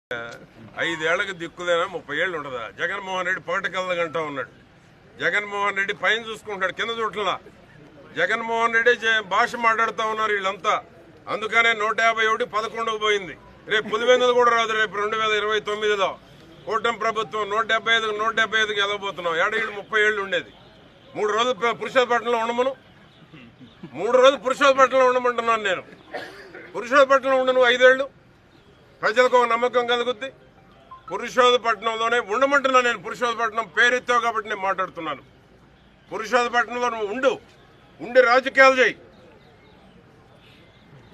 ఐదేళ్లకు దిక్కులేనా 30 ఏళ్ళు ఉండదా? జగన్మోహన్ రెడ్డి పగటికల్లా గంట ఉన్నాడు. జగన్మోహన్ రెడ్డి పైన చూసుకుంటాడు, కింద చూట్లా. జగన్మోహన్ రెడ్డి భాష మాట్లాడుతూ ఉన్నారు వీళ్ళంతా. అందుకనే 151 11కు పోయింది. రేపు పులివెందులు కూడా రాదు. రేపు 2029లో కూటమి ప్రభుత్వం 175కి వెళ్ళబోతున్నాం. ఏడేళ్ళు 30 ఏళ్ళు ఉండేది. 3 రోజులు పురుషోత్పట్నంలో ఉండమను. 3 రోజులు పురుషోత్పట్నంలో ఉండమంటున్నాను నేను. పురుషోత్పట్నంలో ఉండు నువ్వు 5 ఏళ్ళు. ప్రజలకు ఒక నమ్మకం కలుగుద్ది. పురుషోత్పట్నంలోనే ఉండమంటున్నా నేను. పురుషోత్పట్నం పేరెత్తావు కాబట్టి నేను మాట్లాడుతున్నాను. పురుషోత్పట్నంలో నువ్వు ఉండి రాజకీయాలు చేయి.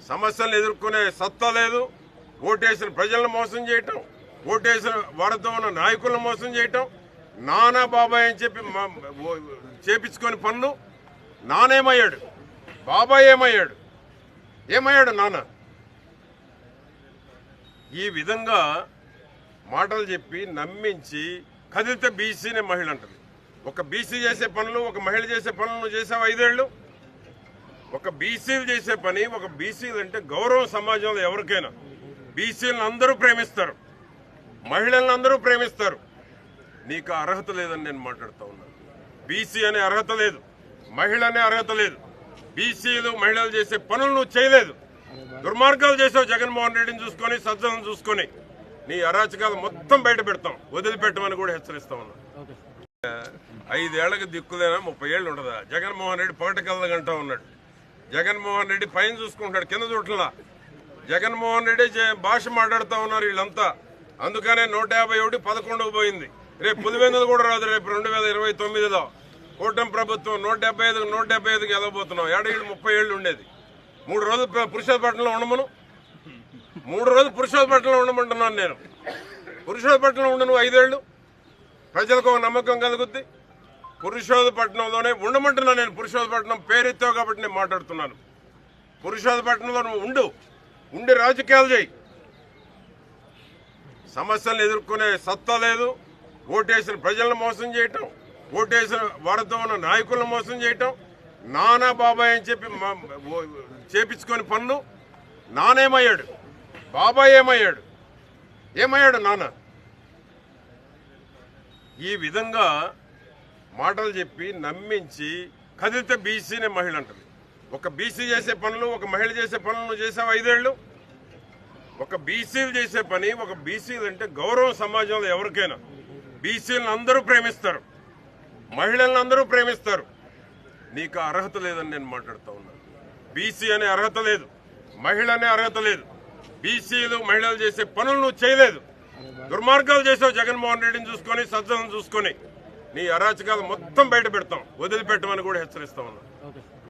సమస్యలను ఎదుర్కొనే సత్తా లేదు. ఓటేసిన ప్రజలను మోసం చేయటం, ఓటేసిన వారితో ఉన్న నాయకులను మోసం చేయటం, నానా బాబాయ్ అని చెప్పి చేపించుకొని పనులు. నానేమయ్యాడు? బాబాయ్ ఏమయ్యాడు నాన్న? ఈ విధంగా మాటలు చెప్పి నమ్మించి కదిలితే బీసీనే మహిళ అంటది. ఒక బీసీ చేసే పనులు, ఒక మహిళ చేసే పనులు నువ్వు చేసావు 5 ఏళ్ళు. ఒక బీసీలు చేసే పని, ఒక బీసీలు అంటే గౌరవం సమాజంలో ఎవరికైనా. బీసీలను అందరూ ప్రేమిస్తారు, మహిళలను అందరూ ప్రేమిస్తారు. నీకు అర్హత లేదని నేను మాట్లాడుతూ ఉన్నాను. బీసీ అనే అర్హత లేదు, మహిళ అనే అర్హత లేదు. బీసీలు మహిళలు చేసే పనులు నువ్వు చేయలేదు. దుర్మార్గాలు చేసావు. జగన్మోహన్ రెడ్డిని చూసుకొని, సజ్జలను చూసుకొని నీ అరాచకాలు మొత్తం బయట పెడతాం. వదిలిపెట్టమని కూడా హెచ్చరిస్తా ఉన్నా. 5 ఏళ్లకు దిక్కులేనా 30 ఏళ్ళు ఉండదా? జగన్మోహన్ రెడ్డి పగటికల్లా గంట ఉన్నాడు. జగన్మోహన్ రెడ్డి పైన చూసుకుంటాడు, కింద చూట్లా. జగన్మోహన్ రెడ్డి భాష మాట్లాడుతూ ఉన్నారు వీళ్ళంతా. అందుకనే 151 11కు పోయింది. రేపు పులివెందులు కూడా రాదు. రేపు 2029లో కూటమి ప్రభుత్వం 175కి వెళ్ళబోతున్నాం. ఏడేళ్ళు 30 ఏళ్ళు ఉండేది. 3 రోజులు పురుషోత్పట్నంలో ఉండమను. 3 రోజులు పురుషోత్పట్నంలో ఉండమంటున్నాను నేను. పురుషోత్పట్నంలో ఉండు నువ్వు 5 ఏళ్ళు. ప్రజలకు ఒక నమ్మకం కలుగుద్ది. పురుషోత్పట్నంలోనే ఉండమంటున్నా నేను. పురుషోత్పట్నం పేరెత్తావు కాబట్టి నేను మాట్లాడుతున్నాను. పురుషోత్పట్నంలో నువ్వు ఉండి రాజకీయాలు చేయి. సమస్యలను ఎదుర్కొనే సత్తా లేదు. ఓటేసిన ప్రజలను మోసం చేయటం, ఓటేసిన వారితో ఉన్న నాయకులను మోసం చేయటం, నానా బాబాయ్ అని చెప్పి చేపించుకొని పనులు. నానేమయ్యాడు? బాబాయ్ ఏమయ్యాడు నాన్న? ఈ విధంగా మాటలు చెప్పి నమ్మించి కదిలితే బీసీనే మహిళ అంటది. ఒక బీసీ చేసే పనులు, ఒక మహిళ చేసే పనులు నువ్వు చేసావు 5 ఏళ్ళు. ఒక బీసీలు చేసే పని, ఒక బీసీలు అంటే గౌరవం సమాజంలో ఎవరికైనా. బీసీలను అందరూ ప్రేమిస్తారు, మహిళలను అందరూ ప్రేమిస్తారు. నీకు అర్హత లేదని నేను మాట్లాడుతూ ఉన్నాను. బీసీ అనే అర్హత లేదు, మహిళ అనే అర్హత లేదు. బీసీలు మహిళలు చేసే పనులు నువ్వు చేయలేదు. దుర్మార్గాలు చేసావు. జగన్మోహన్ రెడ్డిని చూసుకొని, సజ్జలను చూసుకొని నీ అరాచకాలు మొత్తం బయట పెడతాం. వదిలిపెట్టమని కూడా హెచ్చరిస్తా ఉన్నా.